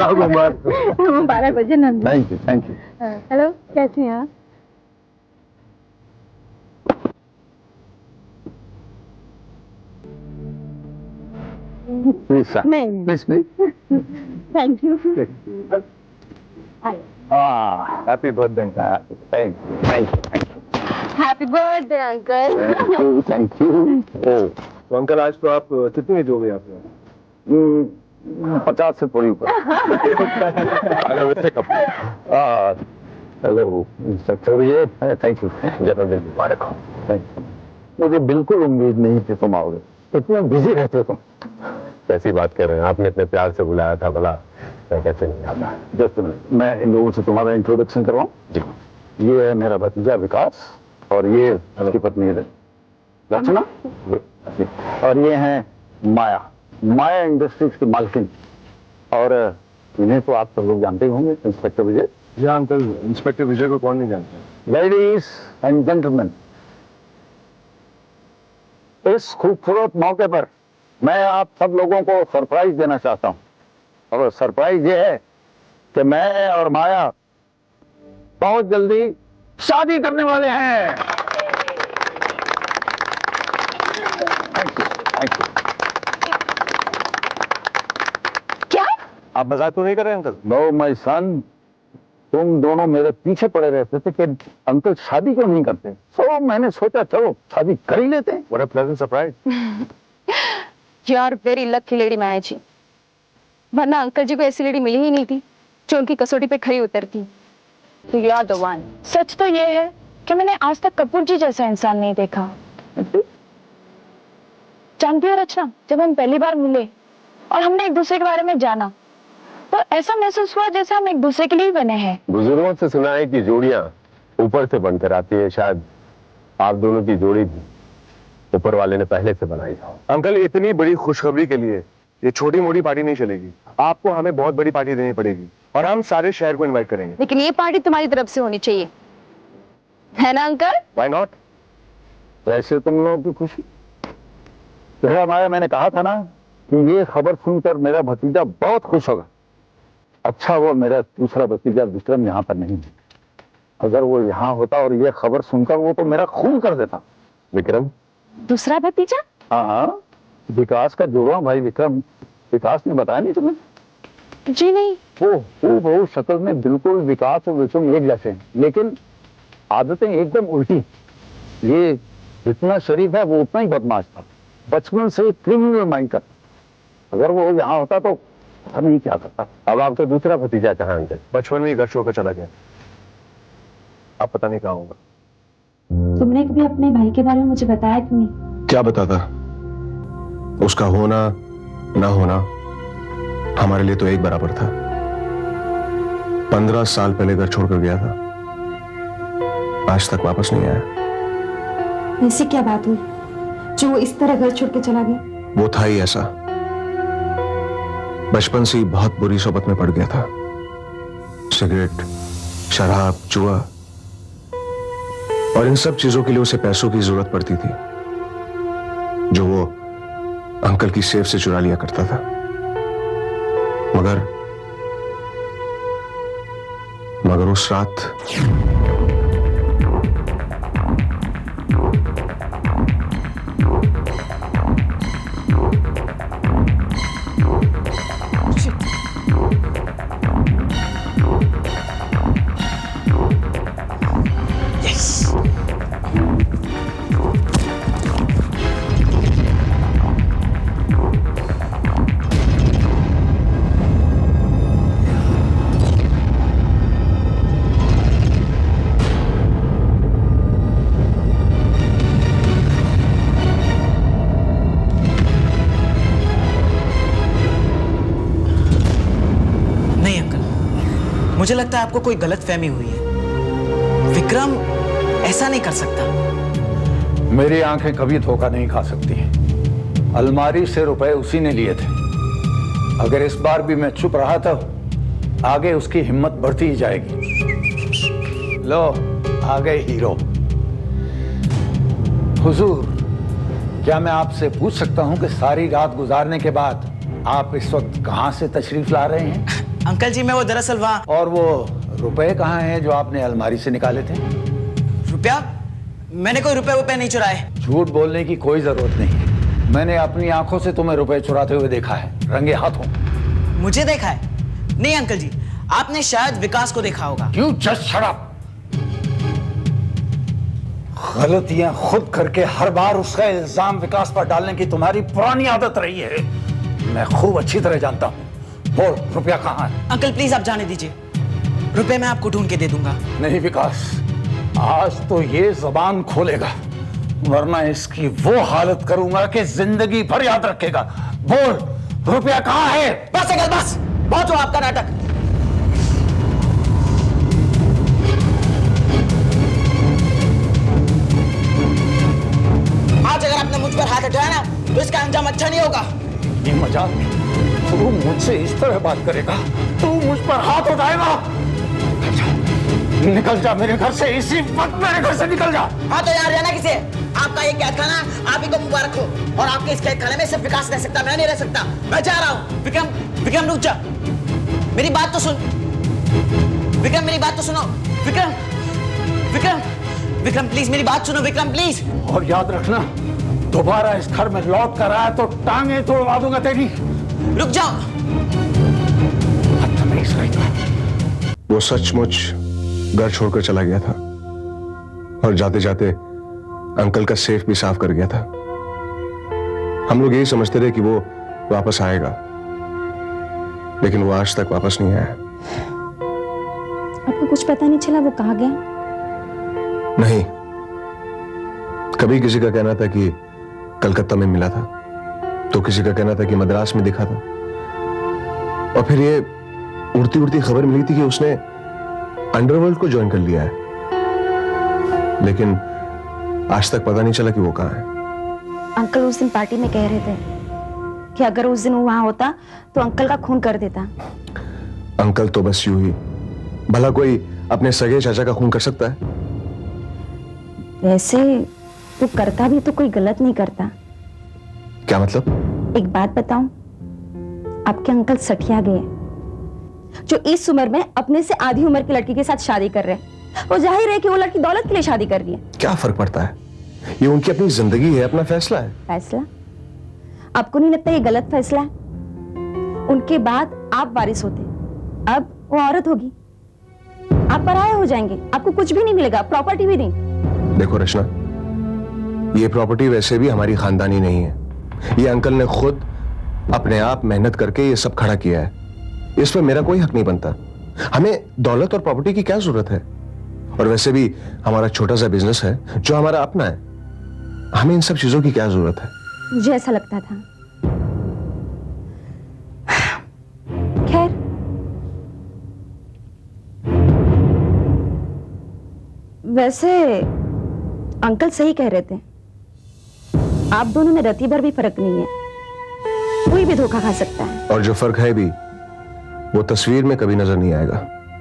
मुबारक बजे नंद। Thank you thank you. Hello, कैसी हैं आप? प्लीज सर, नहीं please please. Thank you. Happy birthday. Thank you happy birthday uncle. Thank you. तो अंकल आज तो आप कितनी एज हो गई आपको? 50 से थोड़ी ऊपर। Hello inspector Vijay, thank you. जन्मदिन मुबारक हो। Thank you. मुझे बिल्कुल उम्मीद नहीं थी तुम आओगे, इतने बिजी रहते हो तुम। कैसी बात कर रहे हैं? आपने इतने प्यार से बुलाया था, भला मैं कैसे नहीं आता। जस्ट मैं इन लोगों से तुम्हारा इंट्रोडक्शन करवाऊं। जी। ये है मेरा भतीजा विकास और ये उसकी पत्नी रचना और ये है माया। माया इंडस्ट्रीज की मालकिन। और इन्हें तो आप सब लोग जानते ही होंगे, इंस्पेक्टर विजय। जी अंकल, इंस्पेक्टर विजय को कौन नहीं जानता। लेडीज एंड जेंटलमैन, इस खूबसूरत मौके पर मैं आप सब लोगों को सरप्राइज देना चाहता हूं। और सरप्राइज ये है कि मैं और माया बहुत जल्दी शादी करने वाले हैं। Thank you thank you. क्या? आप मजाक तो नहीं कर रहे अंकल? नो माय सन, तुम दोनों मेरे पीछे पड़े रहते थे कि अंकल शादी क्यों नहीं करते, तो मैंने सोचा चलो शादी कर ही लेते हैं। What a pleasant surprise. You are very lucky lady Maya ji, वरना अंकल जी को ऐसी लेडी मिली ही नहीं थी जो उनकी कसौटी पे खरी उतरती। तो यू आर द वन। सच तो ये है कि मैंने आज तक कपूर जी जैसा इंसान नहीं देखा। जानती हो रचना, जब हम पहली बार मिले और हमने एक दूसरे के बारे में जाना तो ऐसा महसूस हुआ जैसे हम एक दूसरे के लिए बने हैं। बुजुर्गों से सुना है कि जोड़ियां ऊपर से बनकर आती है, शायद आप दोनों की जोड़ी ऊपर वाले ने पहले से बनाई। अंकल, इतनी बड़ी खुशखबरी के लिए ये छोटी मोटी पार्टी नहीं चलेगी, आपको हमें बहुत बड़ी पार्टी देनी पड़ेगी और हम सारे शहर को इनवाइट करेंगे। लेकिन ये पार्टी तुम्हारी तरफ से होनी चाहिए, है ना अंकल? Why not? वैसे तुम लोगों की खुशी तो माया, मैंने कहा था ना कि ये खबर सुनकर मेरा भतीजा बहुत खुश होगा। अच्छा वो मेरा दूसरा भतीजा विक्रम यहाँ पर नहीं है, अगर वो यहाँ होता और ये खबर सुनकर वो तो मेरा खून कर देता। विक्रम? दूसरा भतीजा? हाँ, विकास का जोड़ा भाई विक्रम। विकास ने बताया नहीं तुम्हें? जी नहीं। वो शक्ल में बिल्कुल विकास और विक्रम एक जैसे हैं, लेकिन आदतें एकदम उल्टी। ये जितना शरीफ है वो उतना ही बदमाश था, बचपन से क्रिमिनल माइंड का। अगर वो यहाँ होता तो पता नहीं क्या करता। अब आपका दूसरा भतीजा कहाँ अंकल? बचपन में ही घर छोड़कर चला गया, अब पता नहीं कहाँ होगा। तुमने कभी अपने भाई के बारे में मुझे बताया क्यों नहीं? क्या बताता? उसका होना ना होना हमारे लिए तो एक बराबर था। 15 साल पहले घर छोड़कर गया था, आज तक वापस नहीं आया। ऐसी क्या बात हुई जो वो इस तरह घर छोड़ के चला गया? वो था ही ऐसा, बचपन से ही बहुत बुरी सोबत में पड़ गया था। सिगरेट, शराब, जुआ और इन सब चीजों के लिए उसे पैसों की जरूरत पड़ती थी, जो वो अंकल की सेफ से चुरा लिया करता था। मगर उस रात मुझे लगता है आपको कोई गलतफहमी हुई है। विक्रम ऐसा नहीं कर सकता। मेरी आंखें कभी धोखा नहीं खा सकती। अलमारी से रुपए उसी ने लिए थे। अगर इस बार भी मैं चुप रहा तो आगे उसकी हिम्मत बढ़ती ही जाएगी। लो आ गए हीरो। हुजूर, क्या मैं आपसे पूछ सकता हूं कि सारी रात गुजारने के बाद आप इस वक्त कहां से तशरीफ ला रहे हैं? अंकल जी मैं वो दरअसल वहाँ और वो रुपए कहाँ हैं जो आपने अलमारी से निकाले थे? रुपया, मैंने कोई रुपए नहीं चुराए। झूठ बोलने की कोई जरूरत नहीं। मैंने अपनी आंखों से तुम्हें रुपए चुराते हुए देखा है, रंगे हाथों। मुझे देखा है? नहीं अंकल जी, आपने शायद विकास को देखा होगा। You just shut up! गलतियां खुद करके हर बार उसका इल्जाम विकास पर डालने की तुम्हारी पुरानी आदत रही है। मैं खूब अच्छी तरह जानता हूं। बोल, रुपया कहाँ है? अंकल प्लीज आप जाने दीजिए, रुपए मैं आपको ढूंढ के दे दूंगा। नहीं विकास, आज तो ये जबान खोलेगा, वरना इसकी वो हालत करूंगा कि जिंदगी भर याद रखेगा। बोल, रुपया कहाँ है? बस अंकल बस, बहुत हुआ आपका नाटक। आज अगर आपने मुझ पर हाथ उठाया ना तो इसका अंजाम अच्छा नहीं होगा। ये मजाक? तू मुझसे इस तरह बात करेगा? तू मुझ पर हाथ उठाएगा? निकल जा मेरे घर से, इसी वक्त मेरे घर से निकल जा। हाँ तो यार रहना किसे? आपका ये कैद खाना आप ही को मुबारक हो, और आपके इस कैद खाने में सिर्फ विकास रह सकता, मैं नहीं रह सकता। मैं जा रहा हूँ। विक्रम, विक्रम रुक जा, मेरी बात तो सुन। विक्रम मेरी बात तो सुनो। विक्रम, विक्रम, विक्रम प्लीज मेरी बात सुनो। विक्रम प्लीज। और याद रखना, दोबारा इस घर में लौट कर आया तो टांगे तोड़वा दूंगा तेरी। रुक जाओ। बदतमीज लड़का। वो सचमुच घर छोड़कर चला गया था और जाते जाते अंकल का सेफ भी साफ कर गया था। हम लोग यही समझते थे कि वो वापस आएगा, लेकिन वो आज तक वापस नहीं आया। आपको कुछ पता नहीं चला वो कहाँ गया? नहीं, कभी किसी का कहना था कि कलकत्ता में मिला था, तो किसी का कहना था कि मद्रास में दिखा था, और फिर ये उड़ती उड़ती खबर मिली थी कि उसने अंडरवर्ल्ड को ज्वाइन कर लिया है, लेकिन आज तक पता नहीं चला कि वो कहाँ है। अंकल उस दिन पार्टी में कह रहे थे कि अगर उस दिन वो वहां होता तो अंकल का खून कर देता। अंकल तो बस यूं ही, भला कोई अपने सगे चाचा का खून कर सकता है? वैसे वो करता भी तो कोई गलत नहीं करता। क्या मतलब? एक बात बताऊं, आपके अंकल सठिया गए, जो इस उम्र में अपने से आधी उम्र की लड़की के साथ शादी कर रहे हैं। वो जाहिर है कि वो लड़की दौलत के लिए शादी कर रही है। क्या फर्क पड़ता है? ये उनकी अपनी जिंदगी है, अपना फैसला है। फैसला? आपको नहीं लगता ये गलत फैसला है? उनके बाद आप वारिस होते, अब वो औरत होगी, आप पराया हो जाएंगे, आपको कुछ भी नहीं मिलेगा, प्रॉपर्टी भी नहीं। देखो रचना, ये प्रॉपर्टी वैसे भी हमारी खानदानी नहीं है। ये अंकल ने खुद अपने आप मेहनत करके ये सब खड़ा किया है, इस पर मेरा कोई हक नहीं बनता। हमें दौलत और प्रॉपर्टी की क्या जरूरत है? और वैसे भी हमारा छोटा सा बिजनेस है जो हमारा अपना है, हमें इन सब चीजों की क्या जरूरत है? मुझे ऐसा लगता था। खैर, वैसे अंकल सही कह रहे थे, आप दोनों में रत्ती भर भी फर्क नहीं है, कोई भी धोखा खा सकता है। और जो फर्क है भी, वो तस्वीर में कभी नजर नहीं आएगा।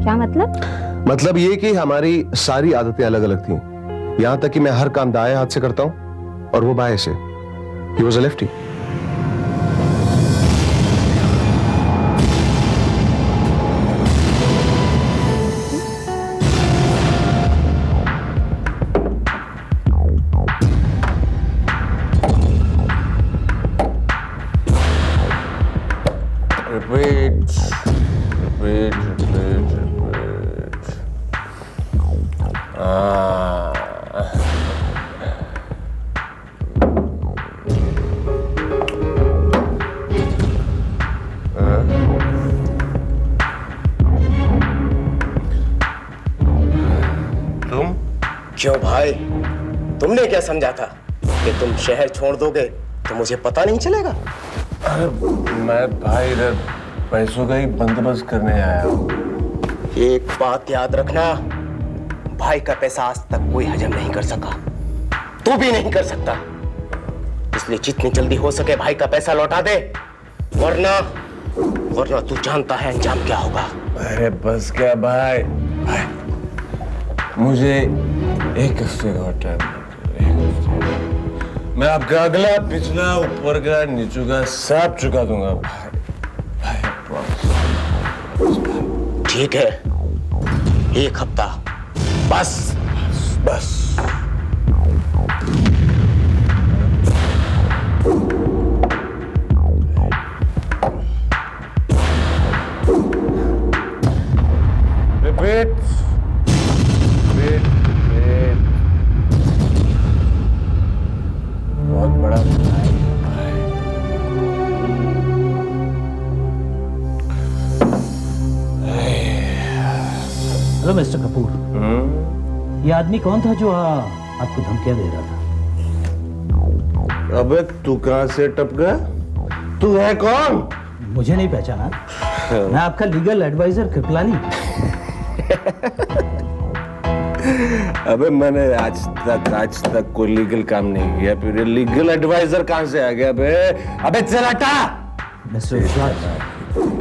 क्या मतलब? मतलब ये कि हमारी सारी आदतें अलग अलग थी, यहां तक कि मैं हर काम दाएं हाथ से करता हूं और वो बाएं से। He was a lefty. क्यों भाई, तुमने क्या समझा था कि तुम शहर छोड़ दोगे तो मुझे पता नहीं चलेगा? अरे मैं भाई इधर पैसों का ही बंदोबस्त करने आया हूँ। एक बात याद रखना, भाई का पैसा आज तक कोई हजम नहीं कर सका, तू भी नहीं कर सकता। इसलिए जितनी जल्दी हो सके भाई का पैसा लौटा दे, वरना तू जानता है अंजाम क्या होगा। अरे बस क्या भाई, मुझे एक हफ्ते का टाइम, मैं आपका अगला पिछला ऊपर का नीचे का सब चुका दूंगा भाई, भाई प्रॉमिस। ठीक है, 1 हफ्ता बस बस। वेट वेट वेट, बहुत बड़ा हेलो मिस्टर कपूर, ये आदमी कौन था जो आपको धमकियां दे रहा था? अबे तू कहां से टपका? तू है कौन? मुझे नहीं पहचाना? मैं आपका लीगल एडवाइजर कृपलानी। अबे मैंने आज तक कोई लीगल काम नहीं किया, फिर लीगल एडवाइजर कहां से आ गया बे? अबे चल हटा। मिस्टर विश्वास,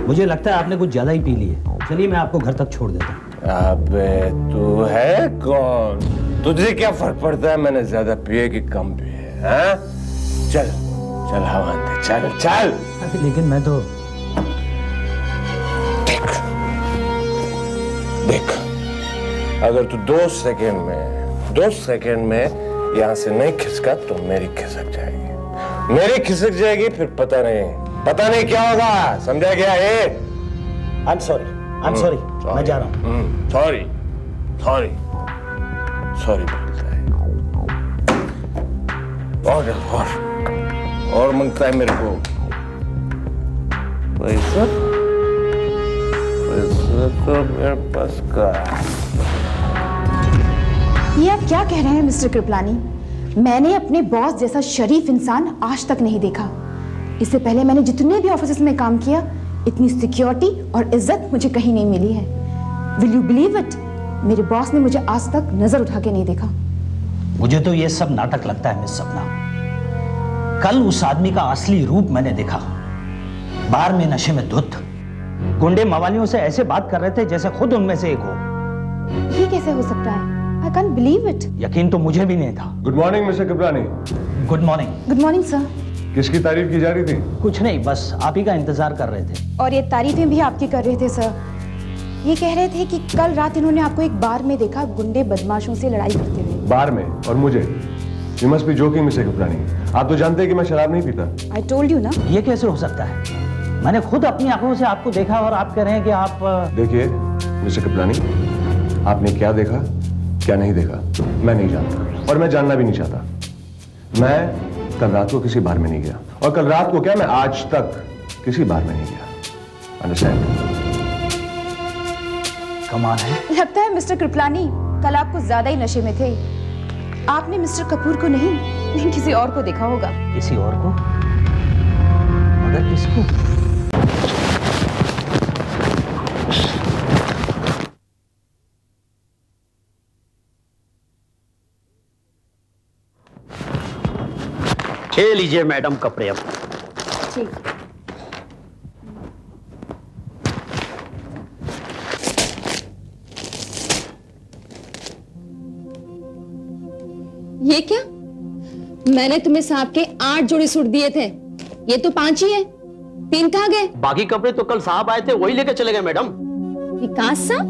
मुझे लगता है आपने कुछ ज्यादा ही पी ली है। चलिए मैं आपको घर तक छोड़ देता हूँ। अबे तू है कौन? तुझे क्या फर्क पड़ता है मैंने ज्यादा पिए कि कम पिए? हाँ? चल चल हवा दे, चल चल। अरे लेकिन मैं तो देख, अगर तू 2 सेकंड में यहां से नहीं खिसका तो मेरी खिसक जाएगी। मेरी खिसक जाएगी, फिर पता नहीं क्या होगा। समझा गया? ये आई एम सॉरी, मैं जा रहा हूँ। सॉरी बोलता है और मांगता है मेरे को पैसा तो मेरे पास का। ये आप क्या कह रहे हैं मिस्टर कृपलानी? मैंने अपने बॉस जैसा शरीफ इंसान आज तक नहीं देखा। इससे पहले मैंने जितने भी ऑफिस में काम किया, इतनी सिक्योरिटी और इज्जत मुझे कहीं नहीं मिली है। Will you believe it? मेरे बॉस ने मुझे आज तक नजर उठा के नहीं देखा। मुझे तो ये सब नाटक लगता है मिस सपना। कल उस आदमी का असली रूप मैंने देखा। बार में नशे में धुत, गुंडे मवालियों से ऐसे बात कर रहे थे जैसे खुद उनमें से एक हो। ये कैसे हो सकता है? I can't believe it. यकीन तो मुझे भी नहीं था। Good morning mister Kripalani. Good morning. Good morning sir. किसकी तारीफ की जा रही थी? कुछ नहीं, बस आप ही का इंतजार कर रहे थे। और ये तारीफें भी आपकी कर रहे थे सर। ये कह रहे थे कि कल रात इन्होंने आपको एक बार में देखा गुंडे बदमाशों से लड़ाई करते हुए। बार में? और मुझे? You must be joking mister Kripalani. आप तो जानते हैं कि मैं शराब नहीं पीता। I told you ना। ये कैसे हो सकता है? मैंने खुद अपनी आंखों से आपको देखा और आप कह रहे हैं कि आप देखिए मिस्टर कृपलानी, आपने क्या देखा क्या नहीं देखा मैं नहीं जानता, और मैं जानना भी नहीं चाहता। मैं कल रात को किसी बार में नहीं गया, और कल रात को क्या, मैं आज तक किसी बार में नहीं गया। अंडरस्टैंड? कमाल है। लगता है मिस्टर कृपलानी कल आप कुछ ज्यादा ही नशे में थे। आपने मिस्टर कपूर को नहीं, लेकिन किसी और को देखा होगा। किसी और को? मगर किसको? ले लीजिए मैडम कपड़े अब। ठीक। ये क्या? मैंने तुम्हें साहब के 8 जोड़ी सूट दिए थे, ये तो 5 ही है। 3 कहाँ गए? बाकी कपड़े तो कल साहब आए थे, वही लेकर चले गए मैडम। विकास साहब?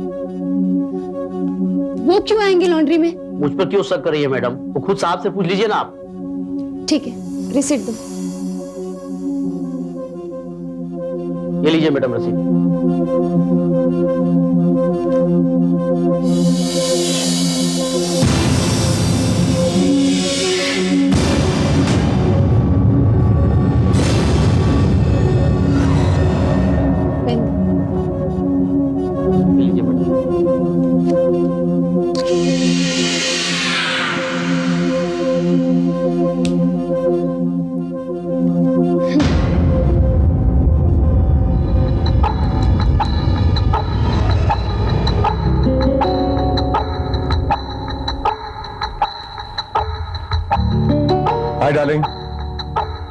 वो क्यों आएंगे लॉन्ड्री में? मुझ पर क्यों शक कर रही है मैडम? वो खुद साहब से पूछ लीजिए ना आप। ठीक है, रिसीट दो। ये लीजिए मैडम रसीद। पेन। लीजिए मैडम। हाय डार्लिंग,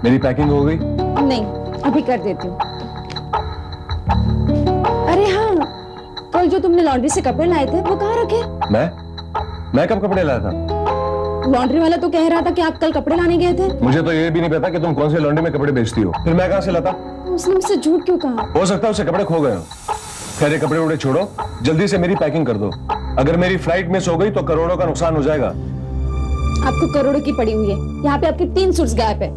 मेरी पैकिंग हो गई? नहीं, अभी कर देती हूँ। अरे हाँ, कल जो तुमने लॉन्ड्री से कपड़े लाए थे वो कहाँ रखे? मैं कब कपड़े लाया था? लॉन्ड्री वाला तो कह रहा था कि आप कल कपड़े लाने गए थे। मुझे तो ये भी नहीं पता कि तुम कौन से लॉन्ड्री में कपड़े बेचती हो। फिर मैं कहाँ से लाता? तो उसने मुझसे झूठ क्यों कहा? हो सकता है उससे कपड़े खो गए हो। खैर ये कपड़े वपड़े छोड़ो, जल्दी से मेरी पैकिंग कर दो। अगर मेरी फ्लाइट मिस हो गई तो करोड़ों का नुकसान हो जाएगा। आपको करोड़ों की पड़ी हुई है, यहाँ पे आपके 3 सूट्स गायब है।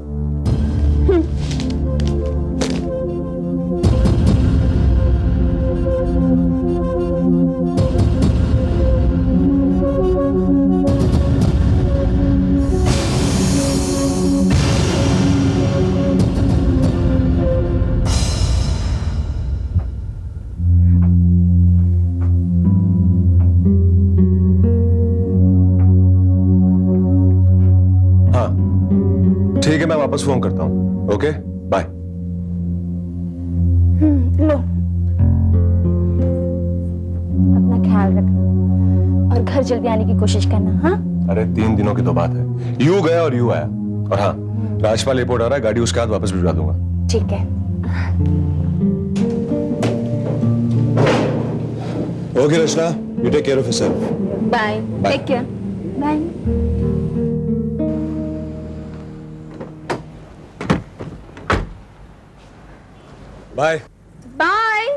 ठीक है, मैं वापस फोन करता हूँ। Okay bye. लो, अपना ख्याल रखना और घर जल्दी आने की कोशिश करना। हाँ, अरे 3 दिनों की तो बात है, यू गया और यू आया। और हाँ, राजपाल एयरपोर्ट आ रहा है, गाड़ी उसके बाद वापस भिजवा दूंगा। ठीक है। Okay Rachna, you take care of yourself. Bye, take care. Bye. Bye bye.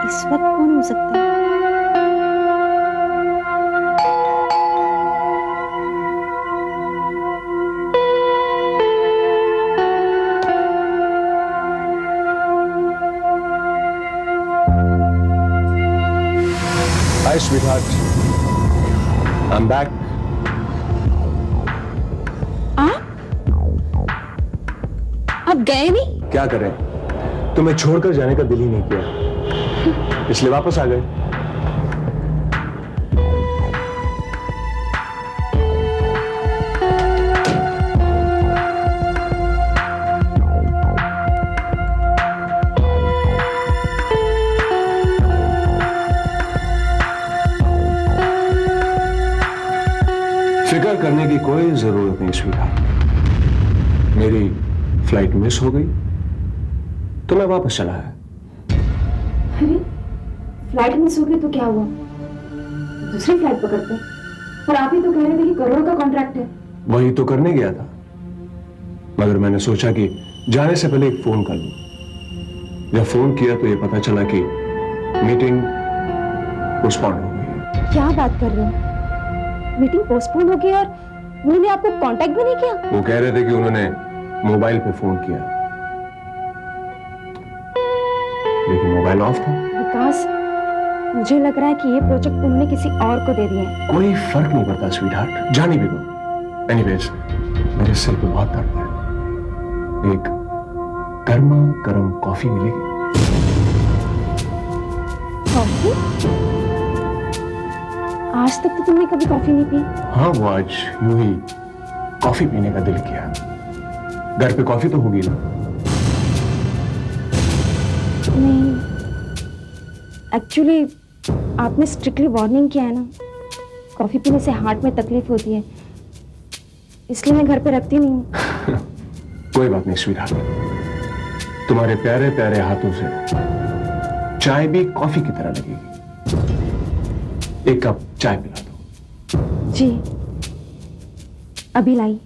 इस वक्त कौन हो सकता है? Hi, sweetheart. I'm back. आप गए नहीं? क्या करें, तुम्हें छोड़कर जाने का दिल ही नहीं किया, इसलिए वापस आ गए। फिक्र करने की कोई जरूरत नहीं स्वीटहार्ट। मेरी फ्लाइट मिस हो गई तो मैं वापस चला आया। अरे, फ्लाइट मिस हो गई तो क्या हुआ? दूसरी फ्लाइट पकड़ते। और आप ही तो कह रहे थे कि करोड़ का कॉन्ट्रैक्ट है। वही तो करने गया था, मगर मैंने सोचा कि जाने से पहले एक फोन कर लूं। जब फोन किया तो ये पता चला कि मीटिंग पोस्टपोन हो गई। क्या बात कर रहे हो? मीटिंग पोस्टपोन हो गई और उन्होंने आपको कांटेक्ट भी नहीं किया? वो कह रहे थे कि उन्होंने मोबाइल पे फोन किया, लेकिन मोबाइल ऑफ था। विकास, मुझे लग रहा है कि ये प्रोजेक्ट उन्होंने किसी और को दे दिया है। कोई फर्क नहीं पड़ता स्वीटहार्ट, जाने भी दो। एनीवेज, मेरे सिर पे बहुत दर्द है। एक गर्मा गर्म कॉफी मिलेगी? कॉफी? आज तक तो तुमने कभी कॉफी नहीं पी। हाँ, वो आज यूं ही कॉफी पीने का दिल किया। घर पे कॉफी तो होगी ना? नहीं, एक्चुअली आपने स्ट्रिक्टली वार्निंग किया है ना, कॉफी पीने से हार्ट में तकलीफ होती है, इसलिए मैं घर पे रखती नहीं हूँ। कोई बात नहीं स्वीटहार्ट, तुम्हारे प्यारे प्यारे हाथों से चाय भी कॉफी की तरह लगेगी। एक कप चाय पिला दो। जी, अभी लाई।